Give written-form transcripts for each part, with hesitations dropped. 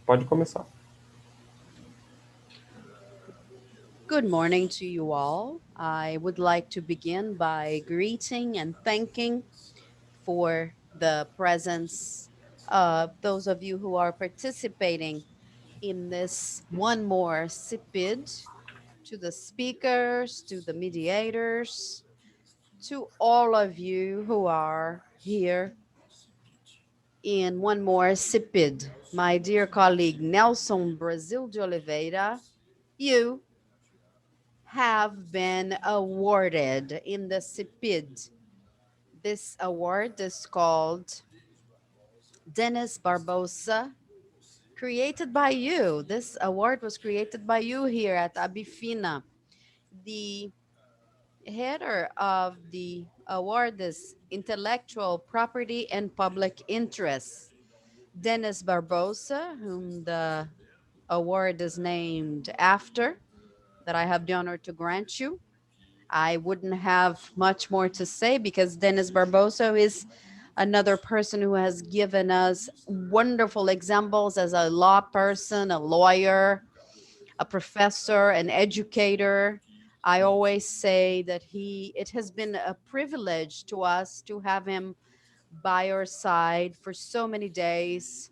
Pode começar. Good morning to you all. I would like to begin by greeting and thanking for the presence of those of you who are participating in this one more Sipid, to the speakers, to the mediators, to all of you who are here in one more Sipid. My dear colleague Nelson Brasil de Oliveira, you have been awarded in the Sipid. This award is called Denis Barbosa, created by you. This award was created by you here at ABIFINA. The header of the award is Intellectual Property and Public Interest. Denis Barbosa, whom the award is named after, that I have the honor to grant you. I wouldn't have much more to say because Denis Barbosa is another person who has given us wonderful examples as a law person, a lawyer, a professor, an educator. I always say that it has been a privilege to us to have him by our side for so many days.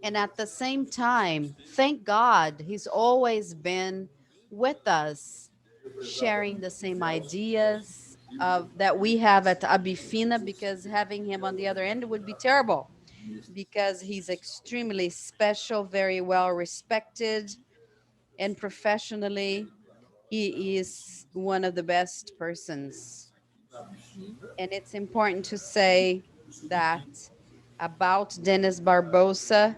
And at the same time, thank God he's always been with us, sharing the same ideas that we have at Abifina, because having him on the other end would be terrible, because he's extremely special, very well respected, and professionally, he is one of the best persons. And it's important to say that about Denis Barbosa,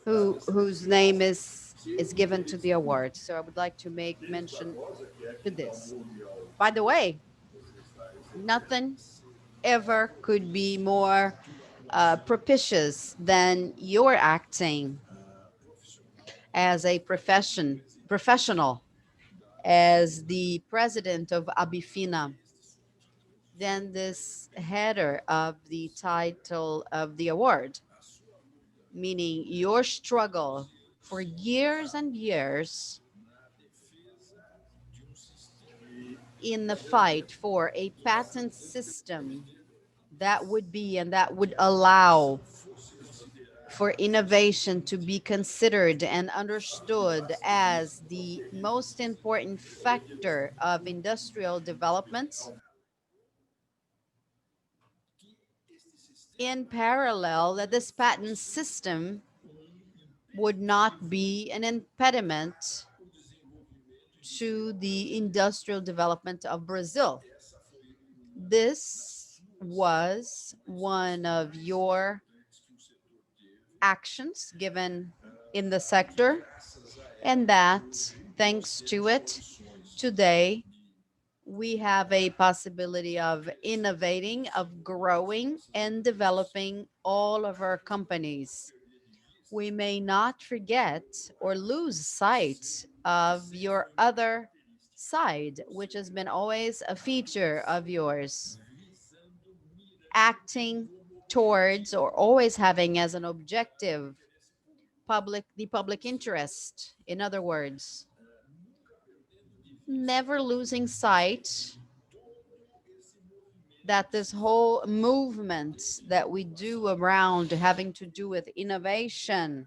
whose name is given to the award. So I would like to make mention to this. By the way, nothing ever could be more propitious than your acting as a professional, as the president of Abifina, than this header of the title of the award, meaning your struggle for years and years in the fight for a patent system that would be and that would allow for innovation to be considered and understood as the most important factor of industrial development. In parallel, that this patent system would not be an impediment to the industrial development of Brazil. This was one of your actions given in the sector, and that thanks to it, today we have a possibility of innovating, of growing, and developing all of our companies. We may not forget or lose sight of your other side, which has been always a feature of yours, acting towards or always having as an objective the public interest. In other words, never losing sight that this whole movement that we do around having to do with innovation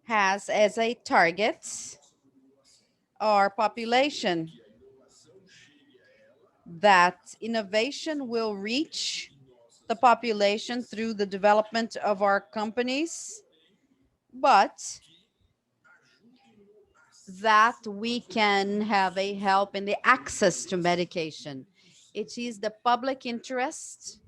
has as a target our population, that innovation will reach the population through the development of our companies, but that we can have a help in the access to medication. It is the public interest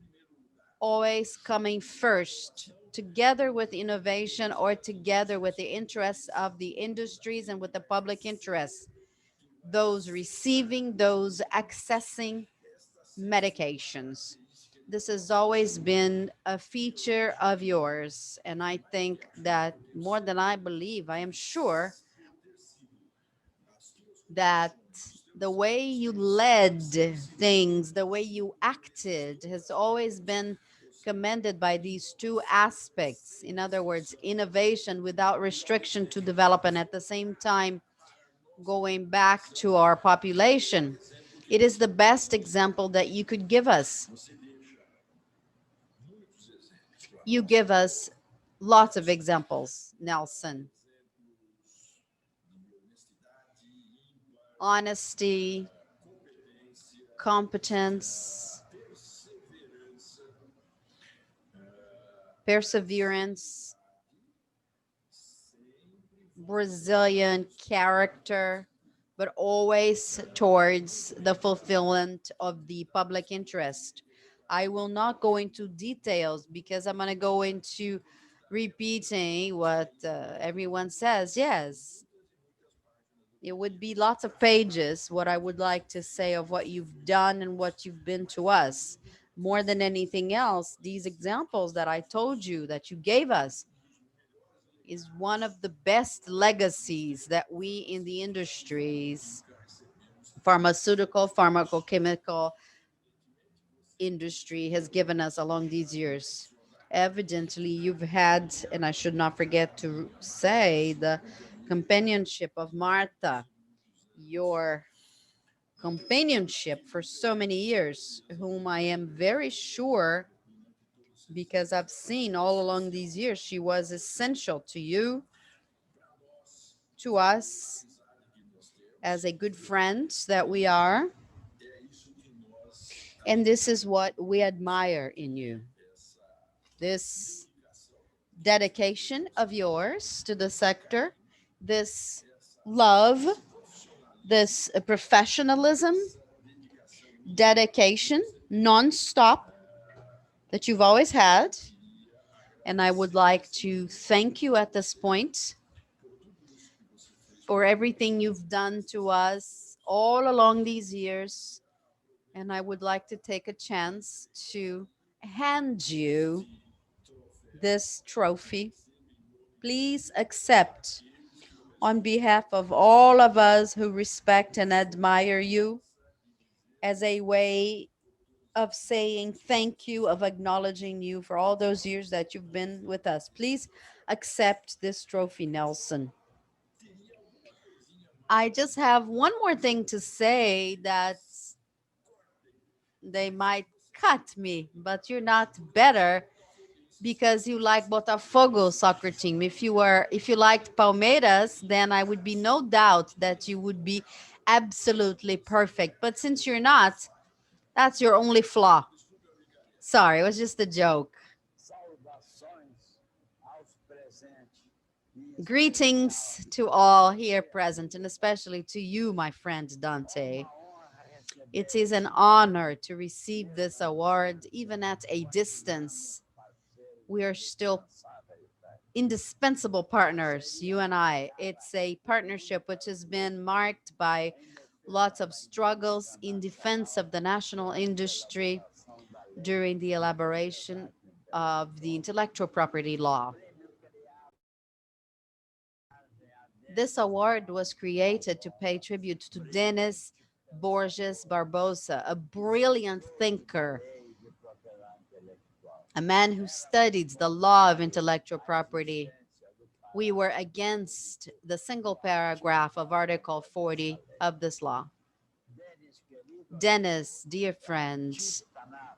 always coming first, together with innovation or together with the interests of the industries and with the public interest, those receiving, those accessing medications. This has always been a feature of yours. And I think that more than I believe, I am sure that the way you led things, the way you acted has always been commended by these two aspects. In other words, innovation without restriction to develop, and at the same time, going back to our population. It is the best example that you could give us. You give us lots of examples, Nelson. Honesty, competence, perseverance, Brazilian character, but always towards the fulfillment of the public interest. I will not go into details because I'm going to go into repeating what everyone says. Yes, it would be lots of pages what I would like to say of what you've done and what you've been to us. More than anything else, these examples that I told you that you gave us is one of the best legacies that we in the industries, pharmaceutical, pharmacochemical industry has given us along these years. Evidently, you've had, and I should not forget to say, the companionship of Martha, your companionship for so many years, whom I am very sure, because I've seen all along these years, she was essential to you, to us, as a good friend that we are. And this is what we admire in you, this dedication of yours to the sector, this love, this professionalism, dedication, non-stop that you've always had. And I would like to thank you at this point for everything you've done to us all along these years. And I would like to take a chance to hand you this trophy. Please accept on behalf of all of us who respect and admire you as a way of saying thank you, of acknowledging you for all those years that you've been with us. Please accept this trophy, Nelson. I just have one more thing to say that they might cut me, but you're not better because you like Botafogo soccer team. If you liked Palmeiras, then I would be no doubt that you would be absolutely perfect. But since you're not, that's your only flaw. Sorry, it was just a joke. Greetings to all here present, and especially to you, my friend Dante. It is an honor to receive this award, even at a distance. We are still indispensable partners, you and I. It's a partnership which has been marked by lots of struggles in defense of the national industry during the elaboration of the intellectual property law. This award was created to pay tribute to Denis Borges Barbosa, a brilliant thinker, a man who studied the law of intellectual property. We were against the single paragraph of Article 40 of this law. Denis, dear friend,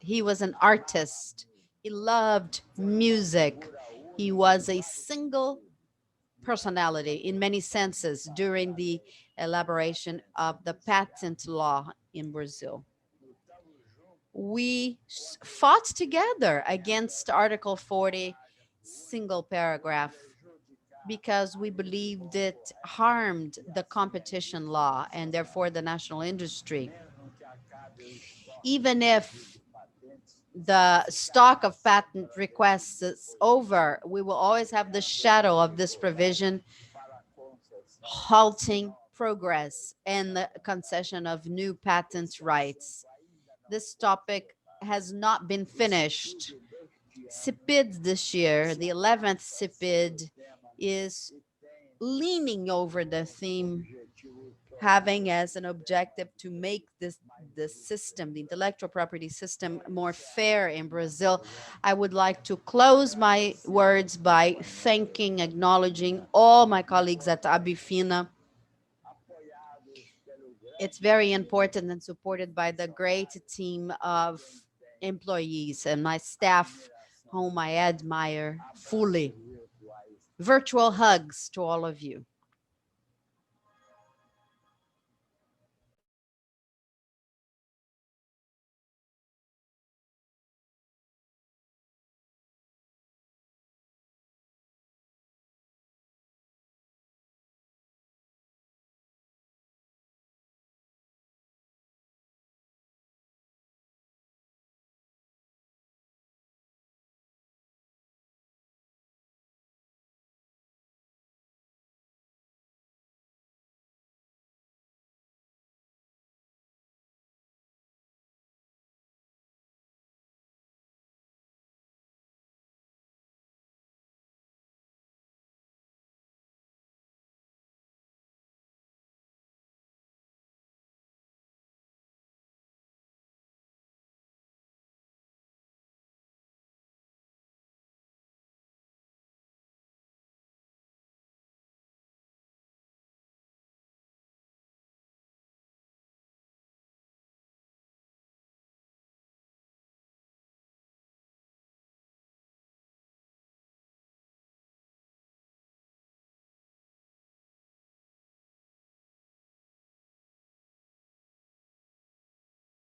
he was an artist. He loved music. He was a single personality in many senses during the elaboration of the patent law in Brazil. We fought together against Article 40, single paragraph, because we believed it harmed the competition law and therefore the national industry. Even if the stock of patent requests is over, we will always have the shadow of this provision halting progress and the concession of new patent rights. This topic has not been finished. Sipid this year, the 11th Sipid, is leaning over the theme, having as an objective to make this the system, the intellectual property system, more fair in Brazil, I would like to close my words by thanking, acknowledging all my colleagues at ABIFINA. It's very important and supported by the great team of employees and my staff, whom I admire fully. Virtual hugs to all of you.